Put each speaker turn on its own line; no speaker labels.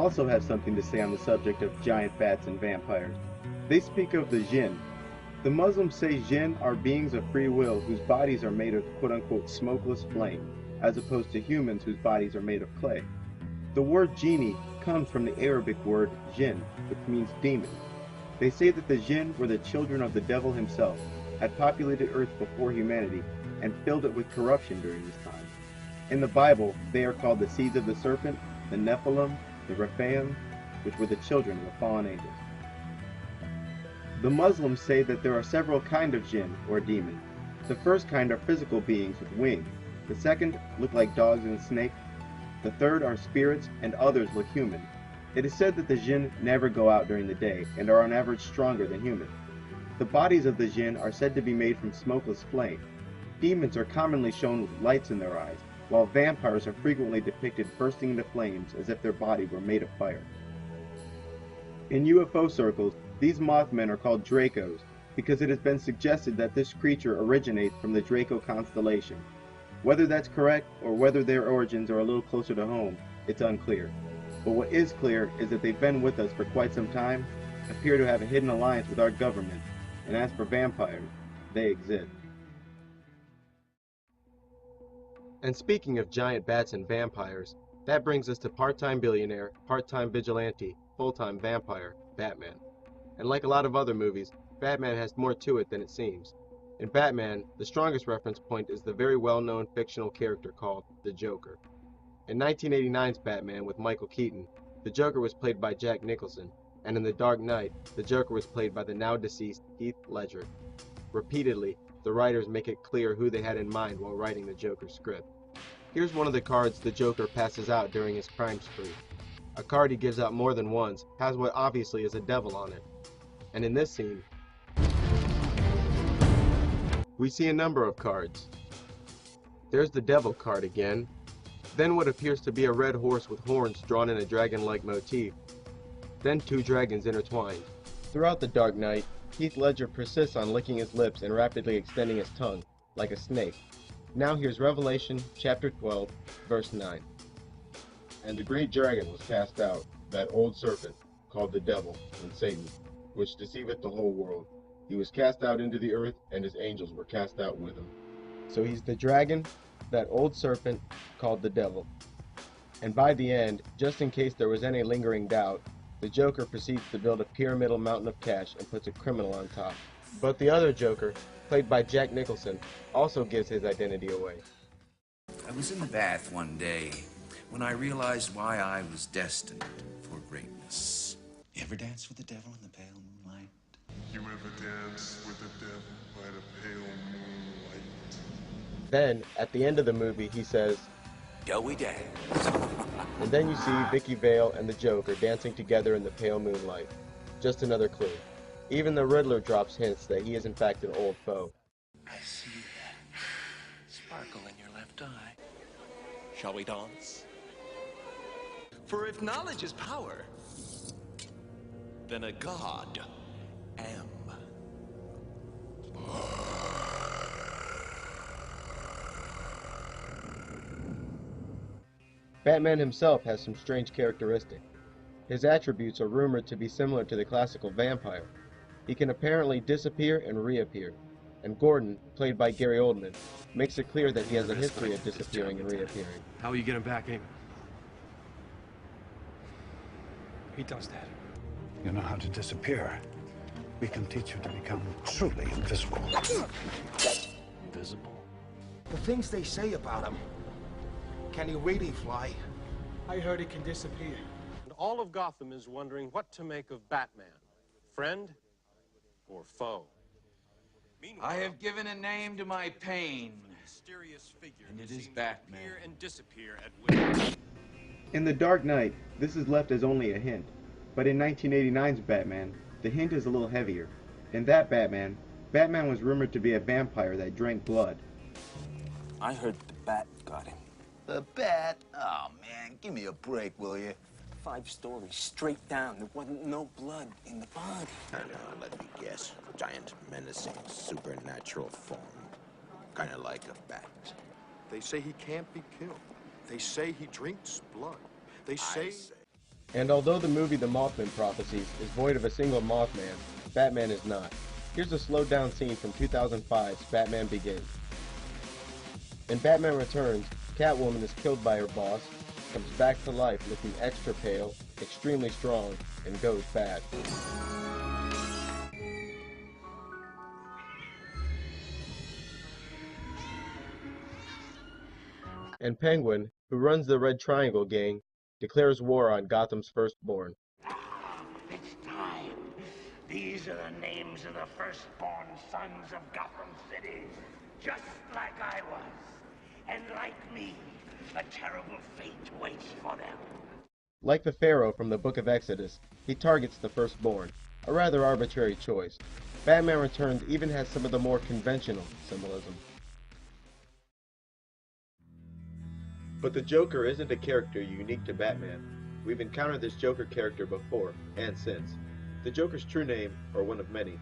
also have something to say on the subject of giant bats and vampires. They speak of the jinn. The Muslims say jinn are beings of free will whose bodies are made of quote-unquote smokeless flame, as opposed to humans whose bodies are made of clay. The word genie comes from the Arabic word jinn, which means demon. They say that the jinn were the children of the devil himself, had populated earth before humanity, and filled it with corruption during this time. In the Bible, they are called the seeds of the serpent, the Nephilim, the Rephaim, which were the children of the fallen angels. The Muslims say that there are several kinds of jinn, or demons. The first kind are physical beings with wings. The second look like dogs and snakes. The third are spirits, and others look human. It is said that the jinn never go out during the day, and are on average stronger than humans. The bodies of the jinn are said to be made from smokeless flame. Demons are commonly shown with lights in their eyes, while vampires are frequently depicted bursting into flames as if their body were made of fire. In UFO circles, these Mothmen are called Dracos, because it has been suggested that this creature originates from the Draco constellation. Whether that's correct, or whether their origins are a little closer to home, it's unclear. But what is clear is that they've been with us for quite some time, appear to have a hidden alliance with our government, and as for vampires, they exist. And speaking of giant bats and vampires, that brings us to part-time billionaire, part-time vigilante, full-time vampire, Batman. And like a lot of other movies, Batman has more to it than it seems. In Batman, the strongest reference point is the very well-known fictional character called the Joker. In 1989's Batman with Michael Keaton, the Joker was played by Jack Nicholson, and in The Dark Knight, the Joker was played by the now-deceased Heath Ledger. Repeatedly, the writers make it clear who they had in mind while writing the Joker's script. Here's one of the cards the Joker passes out during his crime spree. A card he gives out more than once has what obviously is a devil on it. And in this scene, we see a number of cards. There's the devil card again, then what appears to be a red horse with horns drawn in a dragon-like motif, then two dragons intertwined. Throughout The Dark Knight, Heath Ledger persists on licking his lips and rapidly extending his tongue, like a snake. Now here's Revelation chapter 12, verse 9.
And the great dragon was cast out, that old serpent, called the devil and Satan, which deceiveth the whole world. He was cast out into the earth, and his angels were cast out with him.
So he's the dragon, that old serpent, called the devil. And by the end, just in case there was any lingering doubt, the Joker proceeds to build a pyramidal mountain of cash and puts a criminal on top. But the other Joker, played by Jack Nicholson, also gives his identity away.
I was in the bath one day when I realized why I was destined for greatness. You ever dance with the devil in the pale moonlight?
You ever dance with the devil by the pale moonlight?
Then, at the end of the movie, he says,
Shall we dance?
and then you see Vicky Vale and the Joker dancing together in the pale moonlight. Just another clue. Even the Riddler drops hints that he is in fact an old foe.
I see that sparkle in your left eye. Shall we dance? For if knowledge is power, then a god am.
Batman himself has some strange characteristics. His attributes are rumored to be similar to the classical vampire. He can apparently disappear and reappear, and Gordon, played by Gary Oldman, makes it clear that he has a history of disappearing and reappearing.
How will you get him back, Eamon? He does that.
You know how to disappear. We can teach you to become truly invisible.
Invisible?
The things they say about him. Can he really fly?
I heard he can disappear.
And all of Gotham is wondering what to make of Batman. Friend or foe?
I have given a name to my pain, and it is Batman.
And disappear at will.
In The Dark Knight, this is left as only a hint, but in 1989's Batman, the hint is a little heavier. In that Batman, Batman was rumored to be a vampire that drank blood.
I heard the bat got him.
The bat? Oh, man, give me a break, will you?
5 stories straight down. There wasn't no blood in the body.
I know, let me guess. Giant, menacing, supernatural form. Kind of like a bat.
They say he can't be killed. They say he drinks blood. They say...
And although the movie The Mothman Prophecies is void of a single Mothman, Batman is not. Here's a slowed down scene from 2005's Batman Begins. In Batman Returns, Catwoman is killed by her boss, comes back to life looking extra pale, extremely strong, and goes bad. And Penguin, who runs the Red Triangle gang, declares war on Gotham's firstborn.
It's time. These are the names of the firstborn sons of Gotham City, just like I was. And like me, a terrible fate waits for them.
Like the Pharaoh from the Book of Exodus, he targets the firstborn, a rather arbitrary choice. Batman Returns even has some of the more conventional symbolism. But the Joker isn't a character unique to Batman. We've encountered this Joker character before, and since. The Joker's true name, or one of many,